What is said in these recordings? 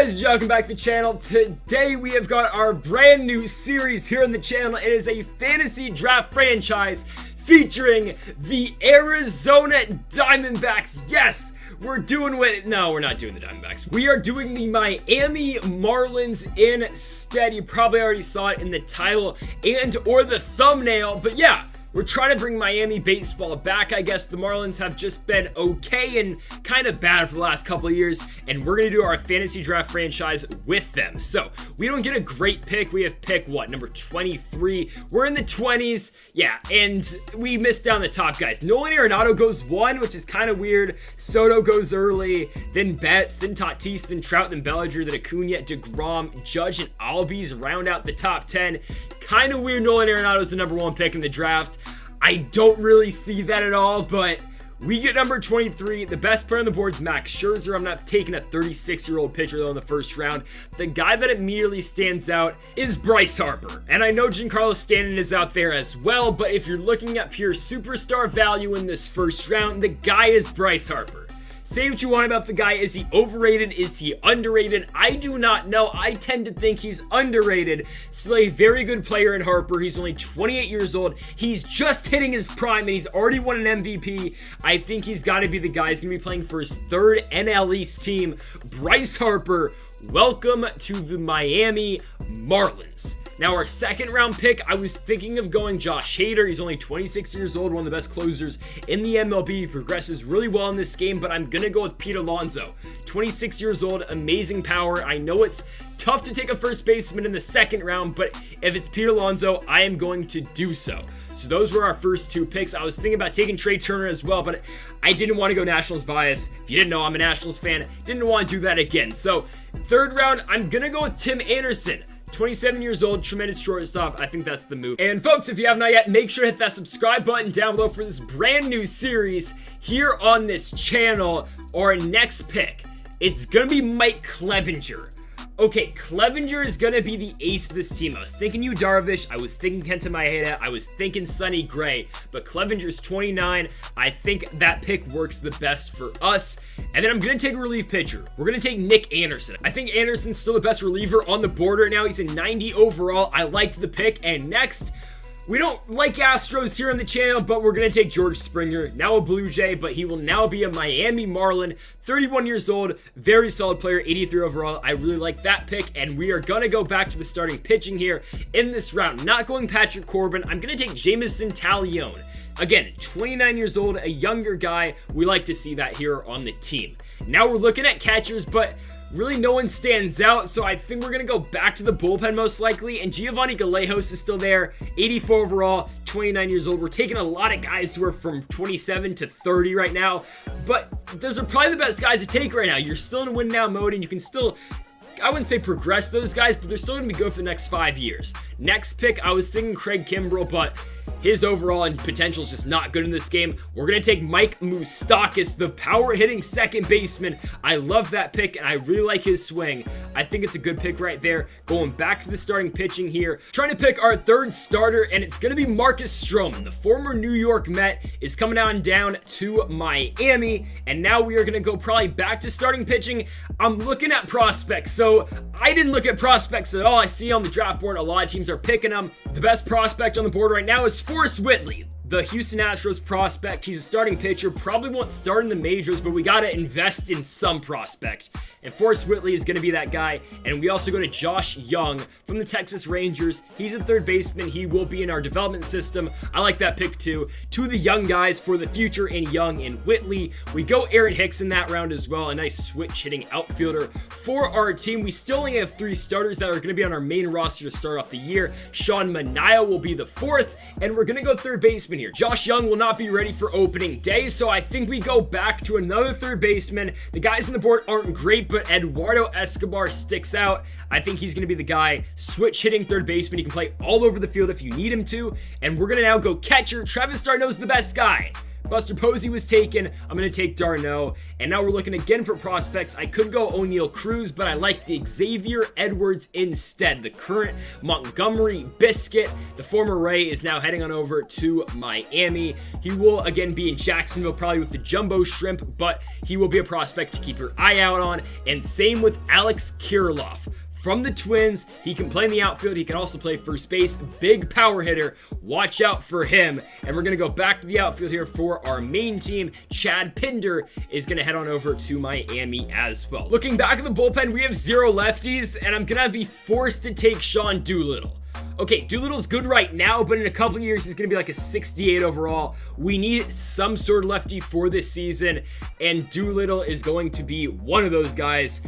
guys, welcome back to the channel. Today we have got our brand new series here on the channel. It is a fantasy draft franchise featuring the Arizona Diamondbacks. Yes, we're doing what? No, we're not doing the Diamondbacks. We are doing the Miami Marlins instead. You probably already saw it in the title and or the thumbnail, but yeah. We're trying to bring Miami baseball back. I guess the Marlins have just been okay and kind of bad for the last couple of years, and we're going to do our fantasy draft franchise with them. So we don't get a great pick. We have pick, what, number 23. We're in the 20s. Yeah, and we missed down the top guys. Nolan Arenado goes 1, which is kind of weird. Soto goes early, then Betts, then Tatis, then Trout, then Bellinger, then Acuna, DeGrom, Judge, and Albies round out the top 10. Kind of weird. Nolan Arenado is the number 1 pick in the draft. I don't really see that at all, but we get number 23. The best player on the board is Max Scherzer. I'm not taking a 36-year-old pitcher though in the first round. The guy that immediately stands out is Bryce Harper. And I know Giancarlo Stanton is out there as well, but if you're looking at pure superstar value in this first round, the guy is Bryce Harper. Say what you want about the guy. Is he overrated? Is he underrated? I do not know. I tend to think he's underrated. Still a very good player in Harper. He's only 28 years old. He's just hitting his prime, and he's already won an MVP. I think he's got to be the guy. He's going to be playing for his 3rd NL East team. Bryce Harper, welcome to the Miami Marlins. Now, our 2nd round pick, I was thinking of going Josh Hader. He's only 26 years old, one of the best closers in the MLB. He progresses really well in this game, but I'm going to go with Pete Alonso. 26 years old, amazing power. I know it's tough to take a first baseman in the 2nd round, but if it's Pete Alonso, I am going to do so. So those were our first 2 picks. I was thinking about taking Trey Turner as well, but I didn't want to go Nationals bias. If you didn't know, I'm a Nationals fan. Didn't want to do that again. So 3rd round, I'm going to go with Tim Anderson. 27 years old, tremendous shortstop. I think that's the move. And folks, if you have not yet, make sure to hit that subscribe button down below for this brand new series here on this channel. Our next pick, it's gonna be Mike Clevenger. Okay, Clevenger is gonna be the ace of this team. I was thinking Yu Darvish, I was thinking Kenta Maeda, I was thinking Sonny Gray, but Clevenger's 29. I think that pick works the best for us. And then I'm gonna take a relief pitcher. We're gonna take Nick Anderson. I think Anderson's still the best reliever on the board right now. He's a 90 overall. I liked the pick. And next, we don't like Astros here on the channel, but we're going to take George Springer, now a Blue Jay, but he will now be a Miami Marlin, 31 years old, very solid player, 83 overall. I really like that pick, and we are going to go back to the starting pitching here in this round. Not going Patrick Corbin. I'm going to take Jameson Taillon. Again, 29 years old, a younger guy. We like to see that here on the team. Now we're looking at catchers, but really no one stands out, so I think we're going to go back to the bullpen most likely, and Giovanni Gallegos is still there, 84 overall, 29 years old. We're taking a lot of guys who are from 27 to 30 right now, but those are probably the best guys to take right now. You're still in win now mode, and you can still, I wouldn't say progress those guys, but they're still going to be good for the next 5 years. Next pick, I was thinking Craig Kimbrell, but his overall and potential is just not good in this game. We're going to take Mike Moustakas, the power-hitting 2nd baseman. I love that pick, and I really like his swing. I think it's a good pick right there. Going back to the starting pitching here. Trying to pick our 3rd starter, and it's going to be Marcus Strowman. The former New York Met is coming on down to Miami, and now we are going to go probably back to starting pitching. I'm looking at prospects, so I didn't look at prospects at all. I see on the draft board a lot of teams are picking them. The best prospect on the board right now is Forrest Whitley, the Houston Astros prospect. He's a starting pitcher, probably won't start in the majors, but we got to invest in some prospect. And Forrest Whitley is going to be that guy. And we also go to Josh Young from the Texas Rangers. He's a 3rd baseman. He will be in our development system. I like that pick too. 2 of the young guys for the future in Young and Whitley. We go Aaron Hicks in that round as well. A nice switch hitting outfielder for our team. We still only have 3 starters that are going to be on our main roster to start off the year. Sean Manaea will be the 4th. And we're going to go 3rd baseman here. Josh Young will not be ready for opening day. So I think we go back to another 3rd baseman. The guys on the board aren't great, but Eduardo Escobar sticks out. I think he's going to be the guy. Switch hitting 3rd baseman. He can play all over the field if you need him to. And we're going to now go catcher. Travis d'Arnaud's the best guy. Buster Posey was taken. I'm going to take d'Arnaud. And now we're looking again for prospects. I could go O'Neal Cruz, but I like the Xavier Edwards instead. The current Montgomery Biscuit. The former Ray is now heading on over to Miami. He will again be in Jacksonville, probably with the Jumbo Shrimp, but he will be a prospect to keep your eye out on. And same with Alex Kirilloff. From the Twins, he can play in the outfield. He can also play first base. Big power hitter. Watch out for him. And we're going to go back to the outfield here for our main team. Chad Pinder is going to head on over to Miami as well. Looking back at the bullpen, we have 0 lefties, and I'm going to be forced to take Sean Doolittle. Okay, Doolittle's good right now, but in a couple years, he's going to be like a 68 overall. We need some sort of lefty for this season, and Doolittle is going to be one of those guys.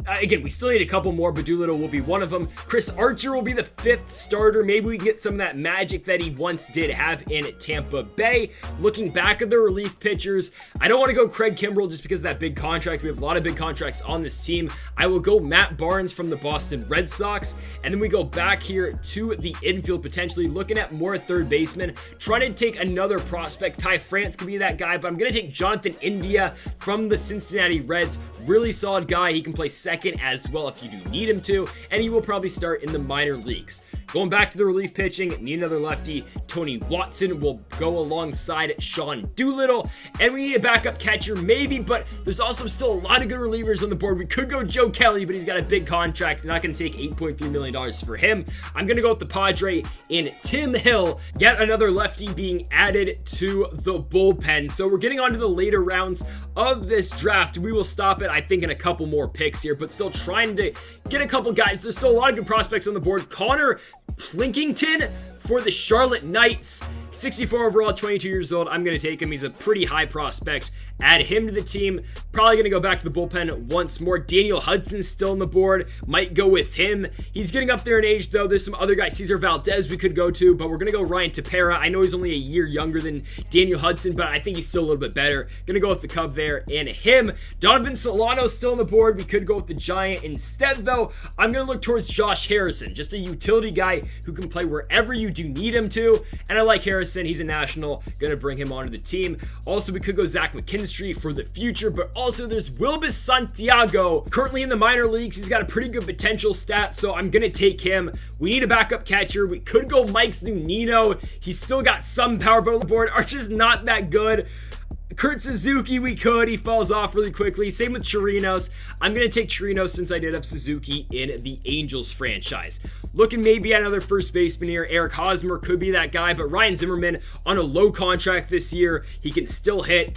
Again, we still need a couple more, but Doolittle will be one of them. Chris Archer will be the 5th starter. Maybe we can get some of that magic that he once did have in Tampa Bay. Looking back at the relief pitchers, I don't want to go Craig Kimbrell just because of that big contract. We have a lot of big contracts on this team. I will go Matt Barnes from the Boston Red Sox. And then we go back here to the infield, potentially looking at more third baseman. Trying to take another prospect. Ty France could be that guy, but I'm going to take Jonathan India from the Cincinnati Reds. Really solid guy. He can play second as well if you do need him to, and he will probably start in the minor leagues. Going back to the relief pitching, need another lefty. Tony Watson will go alongside Sean Doolittle, and we need a backup catcher maybe, but there's also still a lot of good relievers on the board. We could go Joe Kelly, but he's got a big contract. Not going to take $8.3 million for him. I'm going to go with the Padre in Tim Hill. Yet another lefty being added to the bullpen. So we're getting on to the later rounds of this draft. We will stop it, I think, in a couple more picks here, but still trying to get a couple guys. There's still a lot of good prospects on the board. Connor Plinkington for the Charlotte Knights, 64 overall, 22 years old. I'm going to take him. He's a pretty high prospect. Add him to the team. Probably going to go back to the bullpen once more. Daniel Hudson's still on the board. Might go with him. He's getting up there in age, though. There's some other guys. Cesar Valdez we could go to, but we're going to go Ryan Tepera. I know he's only a year younger than Daniel Hudson, but I think he's still a little bit better. Going to go with the Cub there and him. Donovan Solano's still on the board. We could go with the Giant instead, though. I'm going to look towards Josh Harrison, just a utility guy who can play wherever you do need him to, and I like Harrison. He's a national. Going to bring him onto the team. Also, we could go Zach McKinstry for the future, but also there's Wilbus Santiago, currently in the minor leagues. He's got a pretty good potential stat, so I'm going to take him. We need a backup catcher. We could go Mike Zunino. He's still got some power, but on the board, Archer's not that good. Kurt Suzuki, we could. He falls off really quickly. Same with Chirinos. I'm going to take Chirinos since I did have Suzuki in the Angels franchise. Looking maybe at another first baseman here. Eric Hosmer could be that guy, but Ryan Zimmerman on a low contract this year. He can still hit.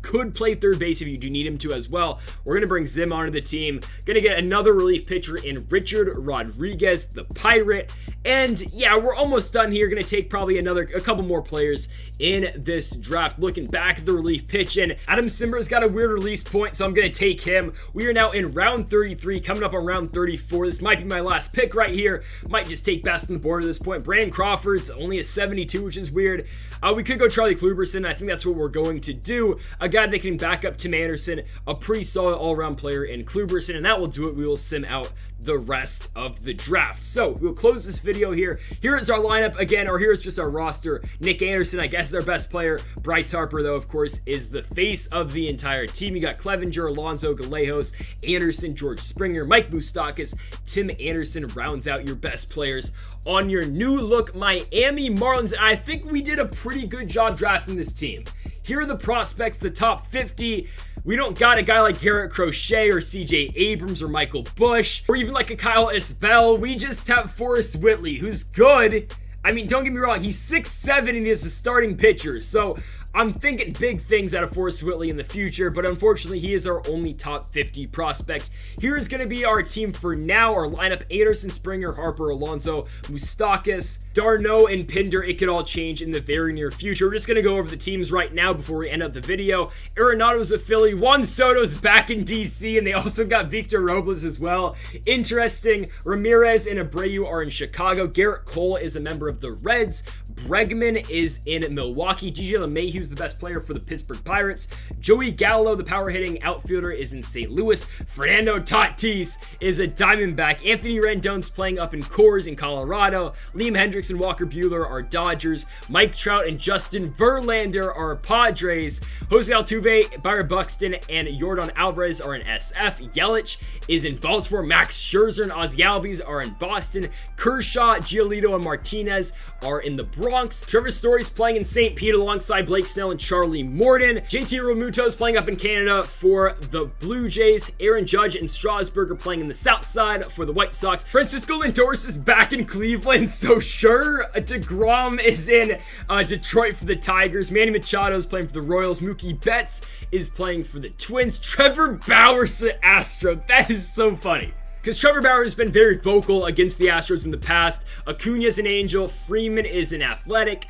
Could play third base if you do need him to as well. We're going to bring Zim onto the team. Going to get another relief pitcher in Richard Rodriguez, the Pirate. And yeah, we're almost done here. Going to take probably a couple more players in this draft. Looking back at the relief pitching, Adam Simber's got a weird release point, so I'm going to take him. We are now in round 33, coming up on round 34. This might be my last pick right here. Might just take best on the board at this point. Brandon Crawford's only a 72, which is weird. We could go Charlie Kluberson. I think that's what we're going to do. A guy that can back up Tim Anderson, a pretty solid all-around player in Kluberson, and that will do it. We will sim out the rest of the draft. So we'll close this video here. Here is our lineup again, or here's just our roster. Nick Anderson, I guess, is our best player. Bryce Harper, though, of course, is the face of the entire team. You got Clevenger, Alonso, Gallegos, Anderson, George Springer, Mike Moustakas, Tim Anderson rounds out your best players on your new look Miami Marlins. I think we did a pretty good job drafting this team. Here are the prospects, the top 50. We don't got a guy like Garrett Crochet or CJ Abrams or Michael Bush or even like a Kyle Isbell. We just have Forrest Whitley, who's good. I mean, don't get me wrong, he's 6'7" and he is a starting pitcher. So I'm thinking big things out of Forrest Whitley in the future, but unfortunately, he is our only top 50 prospect. Here is going to be our team for now. Our lineup: Anderson, Springer, Harper, Alonso, Moustakas, d'Arnaud, and Pinder. It could all change in the very near future. We're just going to go over the teams right now before we end up the video. Arenado's a Philly, Juan Soto's back in DC, and they also got Victor Robles as well. Interesting. Ramirez and Abreu are in Chicago. Garrett Cole is a member of the Reds. Bregman is in Milwaukee. DJ LeMahieu's the best player for the Pittsburgh Pirates. Joey Gallo, the power-hitting outfielder, is in St. Louis. Fernando Tatis is a Diamondback. Anthony Rendon's playing up in Coors in Colorado. Liam Hendricks and Walker Buehler are Dodgers. Mike Trout and Justin Verlander are Padres. Jose Altuve, Byron Buxton, and Yordan Alvarez are in SF. Yelich is in Baltimore. Max Scherzer and Ozzy Albies are in Boston. Kershaw, Giolito, and Martinez are in the Bronx. Trevor Story's playing in St. Pete alongside Blake Snell and Charlie Morton. JT Realmuto is playing up in Canada for the Blue Jays. Aaron Judge and Strasburg are playing in the South Side for the White Sox. Francisco Lindor is back in Cleveland, so sure. DeGrom is in Detroit for the Tigers. Manny Machado is playing for the Royals. Mookie Betts is playing for the Twins. Trevor Bauer's an Astro. That is so funny, because Trevor Bauer has been very vocal against the Astros in the past. Acuna's an Angel. Freeman is an Athletic.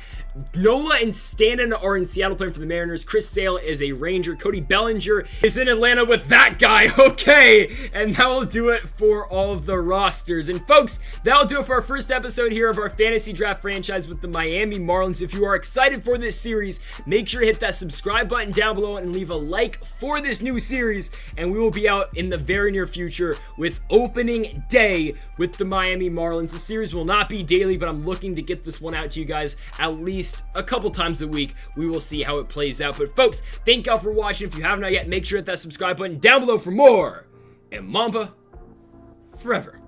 Nola and Stanton are in Seattle playing for the Mariners. Chris Sale is a Ranger. Cody Bellinger is in Atlanta with that guy. Okay, and that will do it for all of the rosters. And folks, that'll do it for our first episode here of our fantasy draft franchise with the Miami Marlins. If you are excited for this series, make sure to hit that subscribe button down below and leave a like for this new series. And we will be out in the very near future with opening day with the Miami Marlins. The series will not be daily, but I'm looking to get this one out to you guys at least a couple times a week. We will see how it plays out. But folks, thank y'all for watching. If you have not yet, make sure to hit that subscribe button down below for more. And Mamba forever.